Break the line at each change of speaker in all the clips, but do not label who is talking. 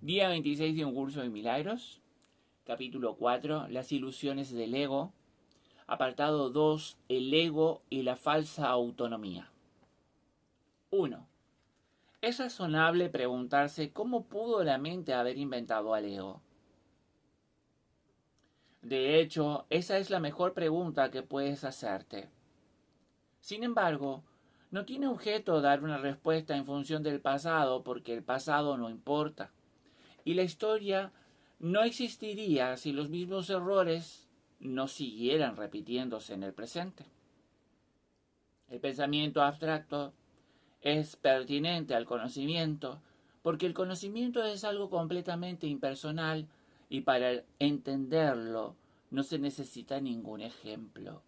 Día 26 de un curso de milagros, capítulo 4, las ilusiones del ego, apartado 2, el ego y la falsa autonomía. 1. Es razonable preguntarse cómo pudo la mente haber inventado al ego. De hecho, esa es la mejor pregunta que puedes hacerte. Sin embargo, no tiene objeto dar una respuesta en función del pasado porque el pasado no importa. Y la historia no existiría si los mismos errores no siguieran repitiéndose en el presente. El pensamiento abstracto es pertinente al conocimiento porque el conocimiento es algo completamente impersonal y para entenderlo no se necesita ningún ejemplo.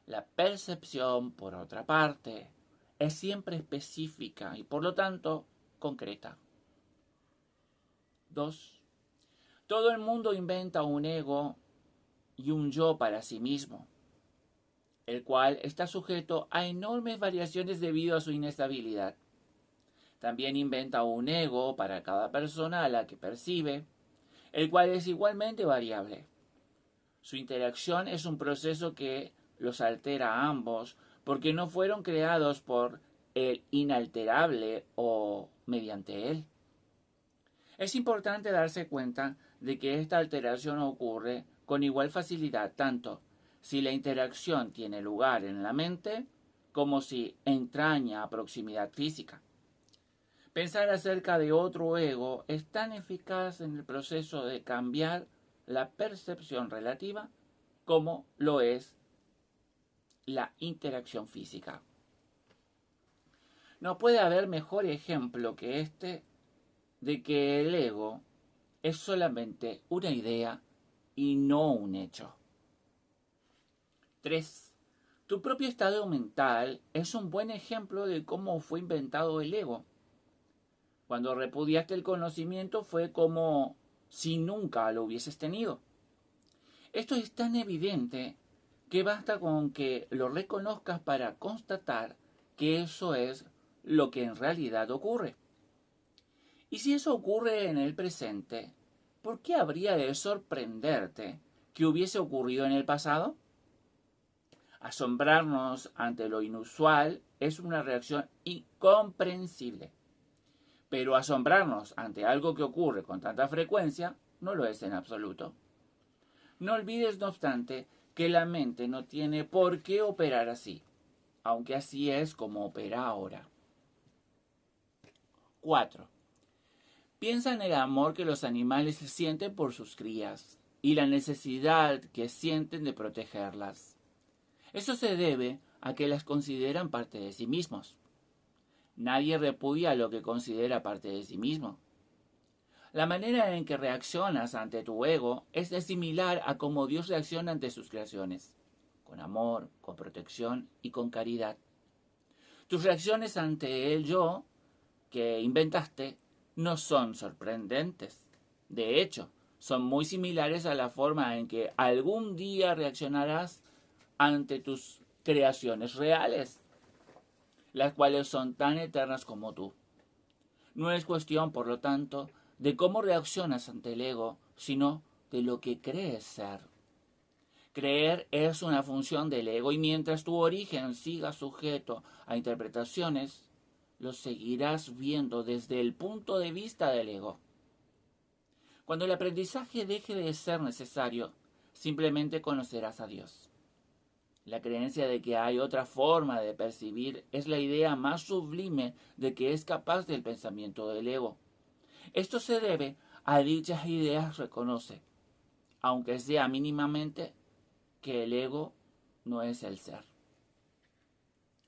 La percepción, por otra parte, es siempre específica y por lo tanto concreta. 2. Todo el mundo inventa un ego y un yo para sí mismo, el cual está sujeto a enormes variaciones debido a su inestabilidad. También inventa un ego para cada persona a la que percibe, el cual es igualmente variable. Su interacción es un proceso que los altera a ambos porque no fueron creados por el inalterable o mediante él. Es importante darse cuenta de que esta alteración ocurre con igual facilidad tanto si la interacción tiene lugar en la mente como si entraña a proximidad física. Pensar acerca de otro ego es tan eficaz en el proceso de cambiar la percepción relativa como lo es la interacción física. No puede haber mejor ejemplo que este de que el ego es solamente una idea y no un hecho. 3. Tu propio estado mental es un buen ejemplo de cómo fue inventado el ego. Cuando repudiaste el conocimiento fue como si nunca lo hubieses tenido. Esto es tan evidente que basta con que lo reconozcas para constatar que eso es lo que en realidad ocurre. Y si eso ocurre en el presente, ¿por qué habría de sorprenderte que hubiese ocurrido en el pasado? Asombrarnos ante lo inusual es una reacción incomprensible. Pero asombrarnos ante algo que ocurre con tanta frecuencia no lo es en absoluto. No olvides, no obstante, que la mente no tiene por qué operar así, aunque así es como opera ahora. 4. Piensa en el amor que los animales sienten por sus crías y la necesidad que sienten de protegerlas. Eso se debe a que las consideran parte de sí mismos. Nadie repudia lo que considera parte de sí mismo. La manera en que reaccionas ante tu ego es similar a cómo Dios reacciona ante sus creaciones, con amor, con protección y con caridad. Tus reacciones ante el yo que inventaste no son sorprendentes. De hecho, son muy similares a la forma en que algún día reaccionarás ante tus creaciones reales, las cuales son tan eternas como tú. No es cuestión, por lo tanto, de cómo reaccionas ante el ego, sino de lo que crees ser. Creer es una función del ego y mientras tu origen siga sujeto a interpretaciones, lo seguirás viendo desde el punto de vista del ego. Cuando el aprendizaje deje de ser necesario, simplemente conocerás a Dios. La creencia de que hay otra forma de percibir es la idea más sublime de que es capaz del pensamiento del ego. Esto se debe a dichas ideas reconoce, aunque sea mínimamente, que el ego no es el ser.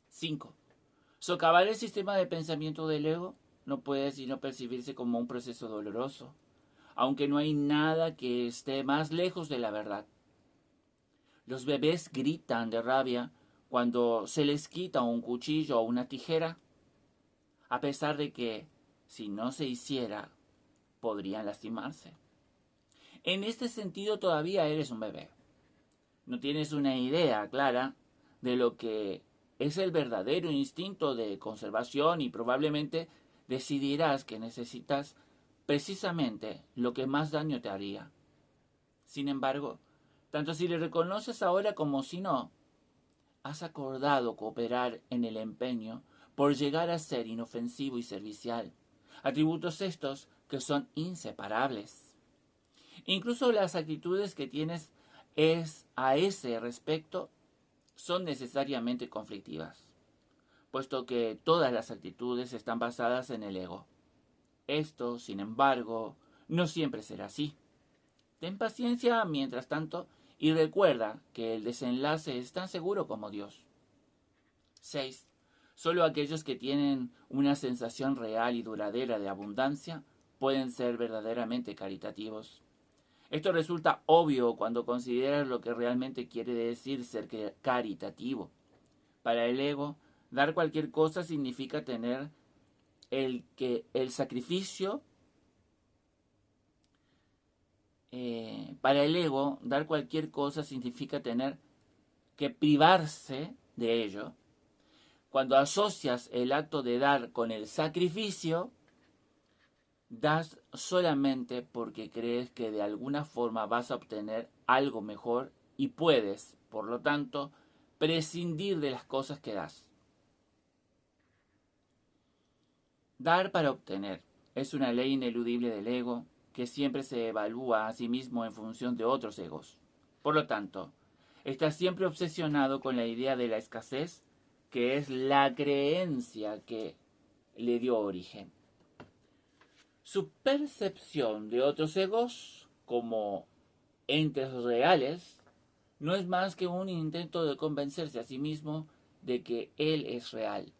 5. Socavar el sistema de pensamiento del ego no puede sino percibirse como un proceso doloroso, aunque no hay nada que esté más lejos de la verdad. Los bebés gritan de rabia cuando se les quita un cuchillo o una tijera, a pesar de que, si no se hiciera, podrían lastimarse. En este sentido todavía eres un bebé. No tienes una idea clara de lo que es el verdadero instinto de conservación y probablemente decidirás que necesitas precisamente lo que más daño te haría. Sin embargo, tanto si le reconoces ahora como si no, has acordado cooperar en el empeño por llegar a ser inofensivo y servicial, atributos estos que son inseparables. Incluso las actitudes que tienes a ese respecto son necesariamente conflictivas, puesto que todas las actitudes están basadas en el ego. Esto, sin embargo, no siempre será así. Ten paciencia mientras tanto y recuerda que el desenlace es tan seguro como Dios. 6. Solo aquellos que tienen una sensación real y duradera de abundancia pueden ser verdaderamente caritativos. Esto resulta obvio cuando consideras lo que realmente quiere decir ser caritativo. Para el ego, dar cualquier cosa significa tener el sacrificio. Para el ego, dar cualquier cosa significa tener que privarse de ello. Cuando asocias el acto de dar con el sacrificio, das solamente porque crees que de alguna forma vas a obtener algo mejor y puedes, por lo tanto, prescindir de las cosas que das. Dar para obtener es una ley ineludible del ego que siempre se evalúa a sí mismo en función de otros egos. Por lo tanto, está siempre obsesionado con la idea de la escasez, que es la creencia que le dio origen. Su percepción de otros egos como entes reales no es más que un intento de convencerse a sí mismo de que él es real.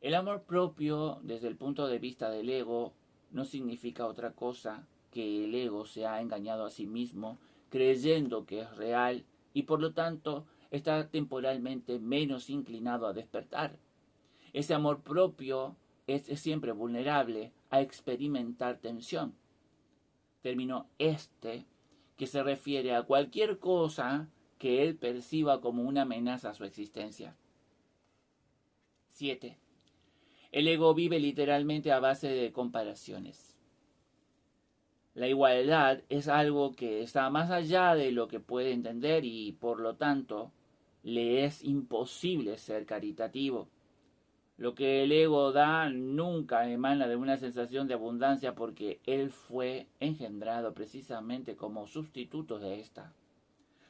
El amor propio, desde el punto de vista del ego, no significa otra cosa que el ego se ha engañado a sí mismo creyendo que es real y por lo tanto está temporalmente menos inclinado a despertar. Ese amor propio es siempre vulnerable a experimentar tensión. Término que se refiere a cualquier cosa que él perciba como una amenaza a su existencia. 7. El ego vive literalmente a base de comparaciones. La igualdad es algo que está más allá de lo que puede entender y, por lo tanto, le es imposible ser caritativo. Lo que el ego da nunca emana de una sensación de abundancia porque él fue engendrado precisamente como sustituto de esta.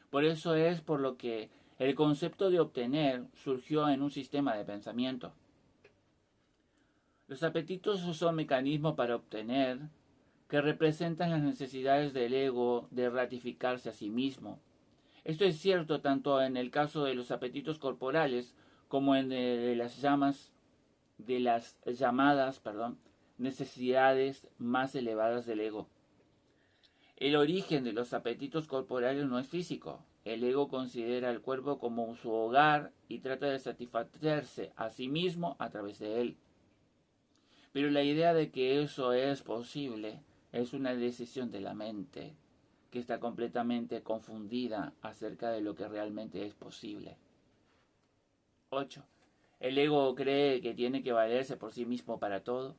Por eso es por lo que el concepto de obtener surgió en un sistema de pensamiento. Los apetitos son mecanismos para obtener que representan las necesidades del ego de ratificarse a sí mismo. Esto es cierto tanto en el caso de los apetitos corporales como en de las llamadas necesidades más elevadas del ego. El origen de los apetitos corporales no es físico. El ego considera el cuerpo como su hogar y trata de satisfacerse a sí mismo a través de él. Pero la idea de que eso es posible es una decisión de la mente, que está completamente confundida acerca de lo que realmente es posible. 8. El ego cree que tiene que valerse por sí mismo para todo,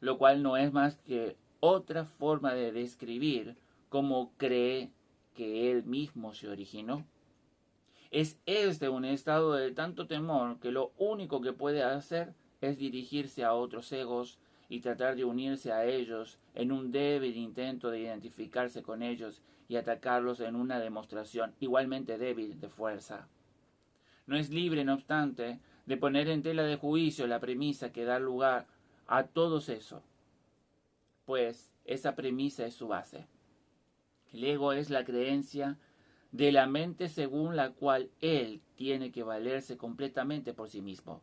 lo cual no es más que otra forma de describir cómo cree que él mismo se originó. Es un estado de tanto temor que lo único que puede hacer es dirigirse a otros egos y tratar de unirse a ellos en un débil intento de identificarse con ellos y atacarlos en una demostración igualmente débil de fuerza. No es libre, no obstante, de poner en tela de juicio la premisa que da lugar a todo eso, pues esa premisa es su base. El ego es la creencia de la mente según la cual él tiene que valerse completamente por sí mismo.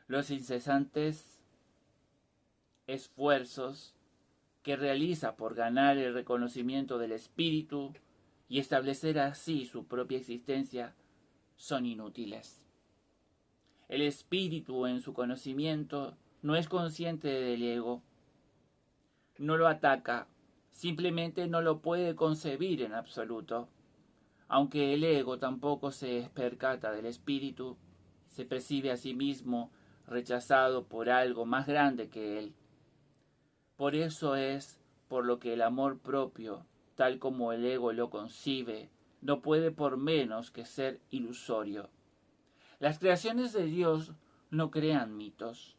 Los incesantes esfuerzos que realiza por ganar el reconocimiento del espíritu y establecer así su propia existencia son inútiles. El espíritu en su conocimiento no es consciente del ego, no lo ataca, simplemente no lo puede concebir en absoluto. Aunque el ego tampoco se percata del espíritu, se percibe a sí mismo rechazado por algo más grande que él. Por eso es por lo que el amor propio, tal como el ego lo concibe, no puede por menos que ser ilusorio. Las creaciones de Dios no crean mitos.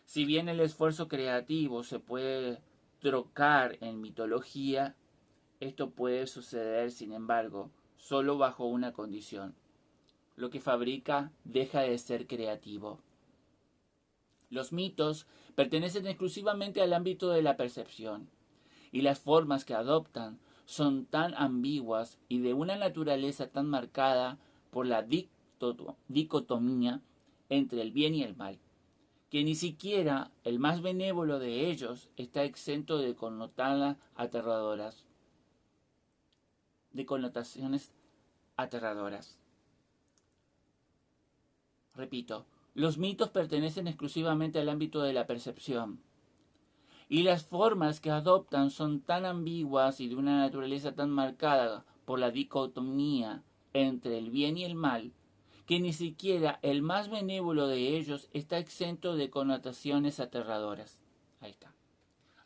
Si bien el esfuerzo creativo se puede trocar en mitología, esto puede suceder, sin embargo, solo bajo una condición. Lo que fabrica deja de ser creativo. Los mitos pertenecen exclusivamente al ámbito de la percepción, y las formas que adoptan son tan ambiguas y de una naturaleza tan marcada por la dicotomía entre el bien y el mal, que ni siquiera el más benévolo de ellos está exento de connotaciones aterradoras. Repito, los mitos pertenecen exclusivamente al ámbito de la percepción, y las formas que adoptan son tan ambiguas y de una naturaleza tan marcada por la dicotomía entre el bien y el mal, que ni siquiera el más benévolo de ellos está exento de connotaciones aterradoras. Ahí está.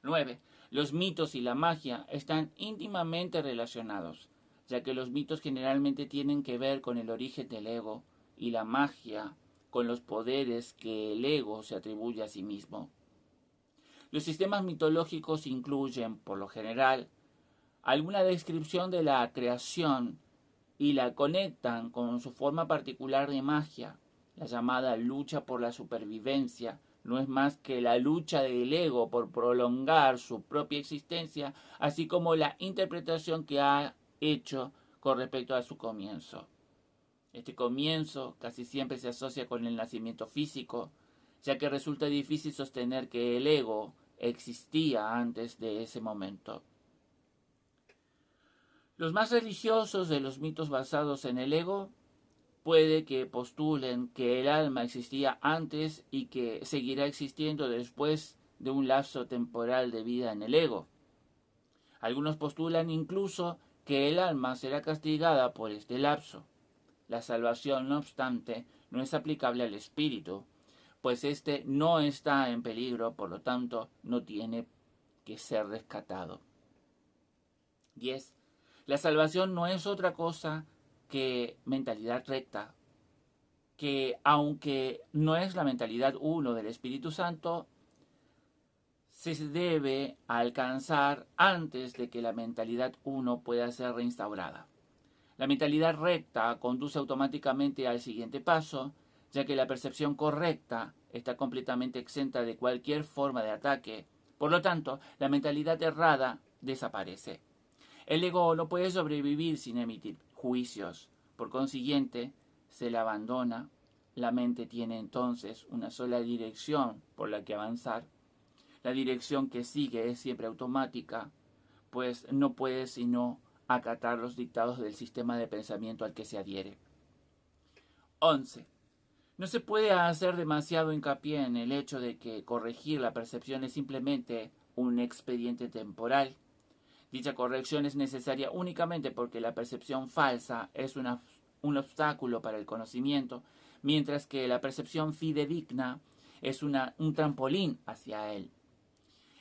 9. Los mitos y la magia están íntimamente relacionados, ya que los mitos generalmente tienen que ver con el origen del ego y la magia con los poderes que el ego se atribuye a sí mismo. Los sistemas mitológicos incluyen, por lo general, alguna descripción de la creación y la conectan con su forma particular de magia. La llamada lucha por la supervivencia no es más que la lucha del ego por prolongar su propia existencia, así como la interpretación que ha hecho con respecto a su comienzo. Este comienzo casi siempre se asocia con el nacimiento físico, ya que resulta difícil sostener que el ego existía antes de ese momento. Los más religiosos de los mitos basados en el ego puede que postulen que el alma existía antes y que seguirá existiendo después de un lapso temporal de vida en el ego. Algunos postulan incluso que el alma será castigada por este lapso. La salvación, no obstante, no es aplicable al espíritu, pues éste no está en peligro, por lo tanto, no tiene que ser rescatado. 10. La salvación no es otra cosa que mentalidad recta, que aunque no es la mentalidad uno del Espíritu Santo, se debe alcanzar antes de que la mentalidad uno pueda ser reinstaurada. La mentalidad recta conduce automáticamente al siguiente paso, ya que la percepción correcta está completamente exenta de cualquier forma de ataque. Por lo tanto, la mentalidad errada desaparece. El ego no puede sobrevivir sin emitir juicios. Por consiguiente, se le abandona. La mente tiene entonces una sola dirección por la que avanzar. La dirección que sigue es siempre automática, pues no puede sino acatar los dictados del sistema de pensamiento al que se adhiere. 11. No se puede hacer demasiado hincapié en el hecho de que corregir la percepción es simplemente un expediente temporal. Dicha corrección es necesaria únicamente porque la percepción falsa es un obstáculo para el conocimiento, mientras que la percepción fidedigna es un trampolín hacia él.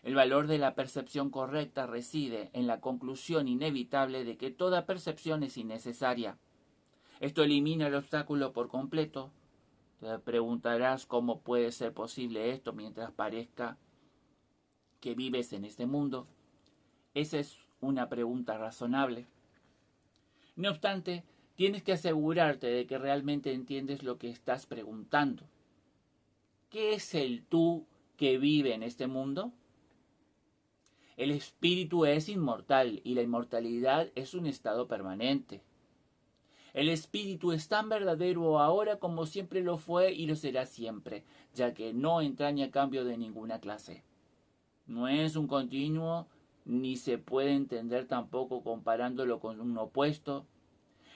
El valor de la percepción correcta reside en la conclusión inevitable de que toda percepción es innecesaria. Esto elimina el obstáculo por completo. Te preguntarás cómo puede ser posible esto mientras parezca que vives en este mundo. Esa es una pregunta razonable. No obstante, tienes que asegurarte de que realmente entiendes lo que estás preguntando. ¿Qué es el tú que vive en este mundo? El espíritu es inmortal y la inmortalidad es un estado permanente. El espíritu es tan verdadero ahora como siempre lo fue y lo será siempre, ya que no entraña cambio de ninguna clase. No es un continuo, ni se puede entender tampoco comparándolo con un opuesto.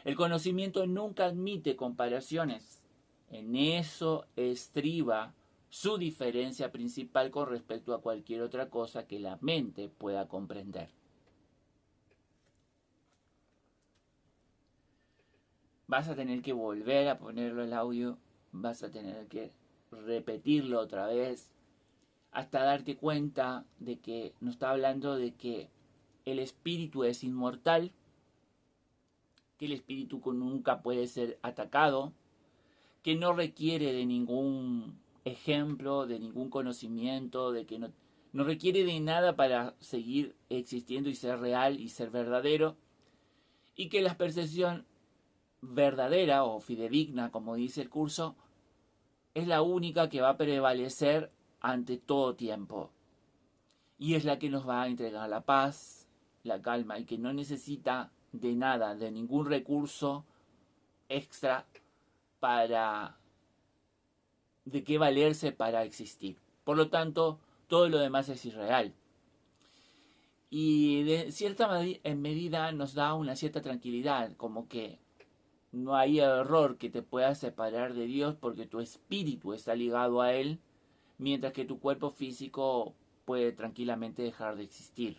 El conocimiento nunca admite comparaciones. En eso estriba su diferencia principal con respecto a cualquier otra cosa que la mente pueda comprender. Vas a tener que volver a ponerlo el audio, vas a tener que repetirlo otra vez, hasta darte cuenta de que nos está hablando de que el espíritu es inmortal, que el espíritu nunca puede ser atacado, que no requiere de ningún ejemplo, de ningún conocimiento, de que no requiere de nada para seguir existiendo y ser real y ser verdadero, y que la percepción verdadera o fidedigna, como dice el curso, es la única que va a prevalecer ante todo tiempo. Y es la que nos va a entregar la paz, la calma, y que no necesita de nada, de ningún recurso extra para de qué valerse para existir. Por lo tanto, todo lo demás es irreal. Y de cierta medida nos da una cierta tranquilidad, como que no hay error que te pueda separar de Dios porque tu espíritu está ligado a Él, mientras que tu cuerpo físico puede tranquilamente dejar de existir.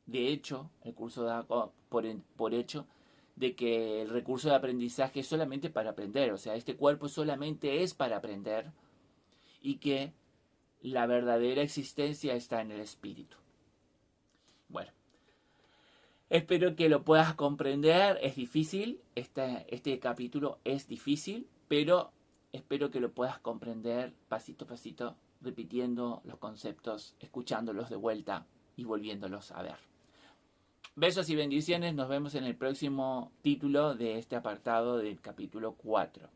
De hecho, el curso da por hecho de que el recurso de aprendizaje es solamente para aprender, o sea, este cuerpo solamente es para aprender y que la verdadera existencia está en el espíritu. Bueno, espero que lo puedas comprender, es difícil, este capítulo es difícil, pero espero que lo puedas comprender pasito a pasito, repitiendo los conceptos, escuchándolos de vuelta y volviéndolos a ver. Besos y bendiciones, nos vemos en el próximo título de este apartado del capítulo 4.